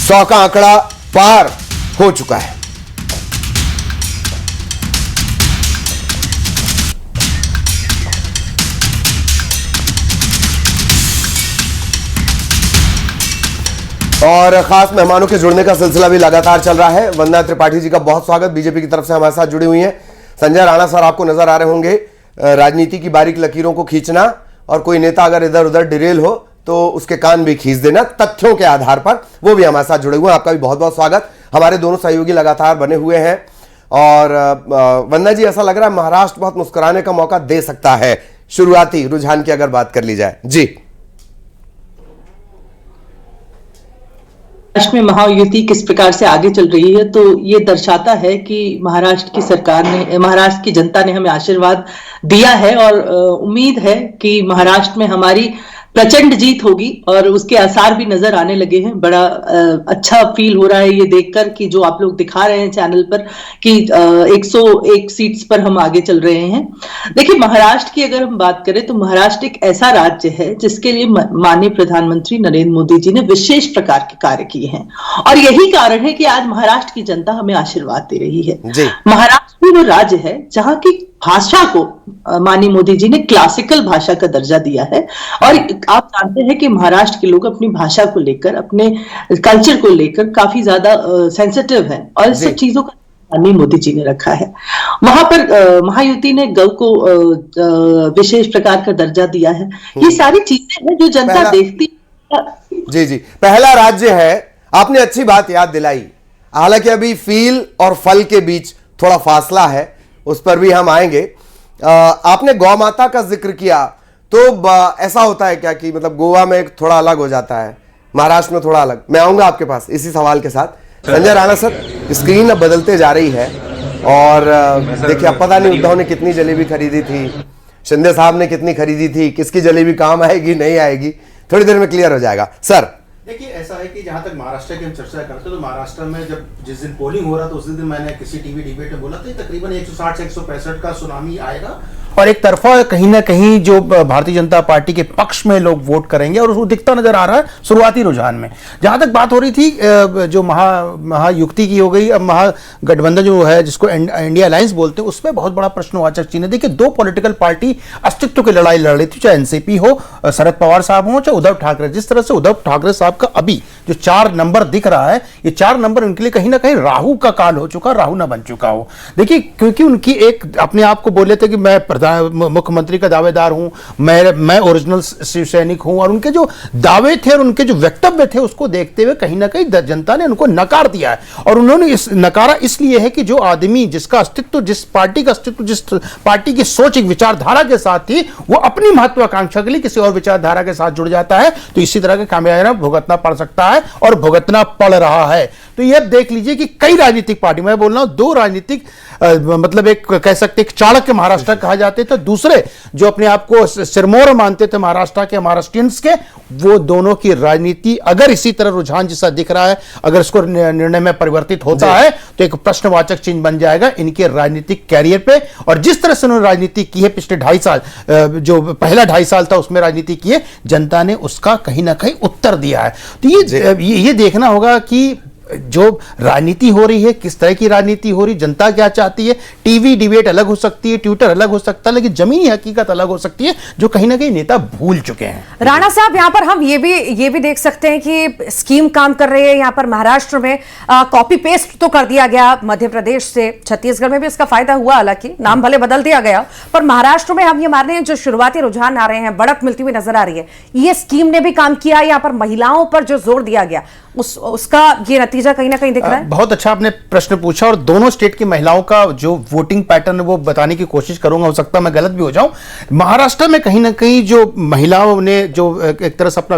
100 का आंकड़ा पार हो चुका है। और खास मेहमानों के जुड़ने का सिलसिला भी लगातार चल रहा है। वंदना त्रिपाठी जी का बहुत स्वागत, बीजेपी की तरफ से हमारे साथ जुड़ी हुई हैं। संजय राणा सर आपको नजर आ रहे होंगे, राजनीति की बारीक लकीरों को खींचना, और कोई नेता अगर इधर उधर डिरेल हो तो उसके कान भी खींच देना तथ्यों के आधार पर, वो भी हमारे साथ जुड़े हुए हैं। आपका भी बहुत बहुत स्वागत। हमारे दोनों सहयोगी लगातार बने हुए हैं। और वंदना जी, ऐसा लग रहा है महाराष्ट्र बहुत मुस्कुराने का मौका दे सकता है, शुरुआती रुझान की अगर बात कर ली जाए। जी, महाराष्ट्र में महायुति किस प्रकार से आगे चल रही है, तो ये दर्शाता है कि महाराष्ट्र की सरकार ने, महाराष्ट्र की जनता ने हमें आशीर्वाद दिया है और उम्मीद है कि महाराष्ट्र में हमारी प्रचंड जीत होगी और उसके आसार भी नजर आने लगे हैं। बड़ा अच्छा फील हो रहा है ये देखकर कि जो आप लोग दिखा रहे हैं चैनल पर कि 101 सीट्स पर हम आगे चल रहे हैं। देखिए, महाराष्ट्र की अगर हम बात करें तो महाराष्ट्र एक ऐसा राज्य है जिसके लिए माननीय प्रधानमंत्री नरेंद्र मोदी जी ने विशेष प्रकार के कार्य किए हैं और यही कारण है कि आज महाराष्ट्र की जनता हमें आशीर्वाद दे रही है। महाराष्ट्र भी वो राज्य है जहां की भाषा को माननीय मोदी जी ने क्लासिकल भाषा का दर्जा दिया है और आप जानते हैं कि महाराष्ट्र के लोग अपनी भाषा को लेकर, अपने कल्चर को लेकर काफी ज्यादा सेंसिटिव हैं और इस सब चीजों का माननीय मोदी जी ने रखा है। वहां पर महायुति ने गौ को विशेष प्रकार का दर्जा दिया है। ये सारी चीजें हैं जो जनता देखती है। जी जी, पहला राज्य है, आपने अच्छी बात याद दिलाई। हालांकि अभी फील और फल के बीच थोड़ा फासला है, उस पर भी हम आएंगे। आपने गौ माता का जिक्र किया, तो ऐसा होता है क्या कि मतलब गोवा में एक थोड़ा अलग हो जाता है, महाराष्ट्र में थोड़ा अलग? मैं आऊंगा आपके पास इसी सवाल के साथ। संजय राणा सर, स्क्रीन अब बदलते जा रही है और देखिए, अब पता नहीं उद्धव ने कितनी जलेबी खरीदी थी, शिंदे साहब ने कितनी खरीदी थी, किसकी जलेबी काम आएगी नहीं आएगी, थोड़ी देर में क्लियर हो जाएगा। सर देखिए, ऐसा है कि जहां तक महाराष्ट्र की हम चर्चा करते हैं तो महाराष्ट्र में जब जिस दिन पोलिंग हो रहा था उस दिन मैंने किसी टीवी डिबेट में बोला था तकरीबन 160 से 165 का सुनामी आएगा और एक तरफा कहीं ना कहीं जो भारतीय जनता पार्टी के पक्ष में लोग वोट करेंगे और उसको दिखता नजर आ रहा है शुरुआती रुझान में। जहां तक बात हो रही थी जो महायुक्ति की हो गई, अब महागठबंधन जो है जिसको इंडिया अलायंस बोलते हैं, उसमें बहुत बड़ा प्रश्नवाचक चिन्ह है। देखिए, दो पॉलिटिकल पार्टी अस्तित्व की लड़ाई लड़ रही थी, चाहे एनसीपी हो, शरद पवार साहब हो, चाहे उद्धव ठाकरे। जिस तरह से उद्धव ठाकरे साहब का अभी जो 4 नंबर दिख रहा है, ये 4 नंबर उनके लिए कहीं ना कहीं राहु का काल हो चुका, राहु ना बन चुका हो। देखिए, क्योंकि उनकी एक अपने आप को बोले थे कि मैं मुख्यमंत्री का दावेदार हूं, मैं ओरिजिनल शिव सैनिक हूं, और उनके जो दावे थे और उनके जो वक्तव्य थे उसको देखते हुए कहीं ना कहीं जनता ने उनको नकार दिया है। और उन्होंने इस नकारा इसलिए है कि जो आदमी जिसका अस्तित्व, जिस पार्टी का अस्तित्व, जिस पार्टी की सोच एक विचारधारा के साथ थी, वो अपनी महत्वाकांक्षा के लिए किसी और विचारधारा के साथ जुड़ जाता है तो इसी तरह के खामियाजा भुगतना पड़ सकता है और भुगतना पड़ रहा है। तो ये देख लीजिए कि कई राजनीतिक पार्टी, मैं बोल रहा हूं 2 राजनीतिक मतलब एक कह सकते हैं चाणक्य महाराष्ट्र कहा जाते थे, दूसरे जो अपने आप को सिरमौर मानते थे महाराष्ट्र के, महाराष्ट्रियंस के, वो दोनों की राजनीति अगर इसी तरह रुझान जैसा दिख रहा है, अगर इसको निर्णय में परिवर्तित होता है तो एक प्रश्नवाचक चिन्ह बन जाएगा इनके राजनीतिक कैरियर पे। और जिस तरह से उन्होंने राजनीति की है पिछले 2.5 साल, जो पहला 2.5 साल था उसमें राजनीति की है, जनता ने उसका कहीं ना कहीं उत्तर दिया है। तो ये देखना होगा कि जो राजनीति हो रही है, किस तरह की राजनीति हो रही, जनता क्या चाहती है। टीवी डिबेट अलग हो सकती है, ट्विटर अलग हो सकता है, लेकिन जमीनी हकीकत अलग हो सकती है जो कहीं ना कहीं नेता भूल चुके हैं। राणा साहब, यहां पर हम ये भी देख सकते हैं कि स्कीम काम कर रही है यहां पर महाराष्ट्र में। कॉपी पेस्ट तो कर दिया गया मध्य प्रदेश से, छत्तीसगढ़ में भी इसका फायदा हुआ, हालांकि नाम भले बदल दिया गया, पर महाराष्ट्र में हम ये मान रहे हैं जो शुरुआती रुझान आ रहे हैं, बढ़त मिलती हुई नजर आ रही है। ये स्कीम ने भी काम किया, यहां पर महिलाओं पर जो जोर दिया गया उसका ये नतीजा कहीं ना कहीं दिख रहा है। बहुत अच्छा आपने प्रश्न पूछा और दोनों स्टेट की महिलाओं का जो वोटिंग पैटर्न है वो बताने की कोशिश करूंगा, हो सकता है मैं गलत भी हो जाऊं। महाराष्ट्र में कहीं ना कहीं जो महिलाओं ने जो एक तरह से अपना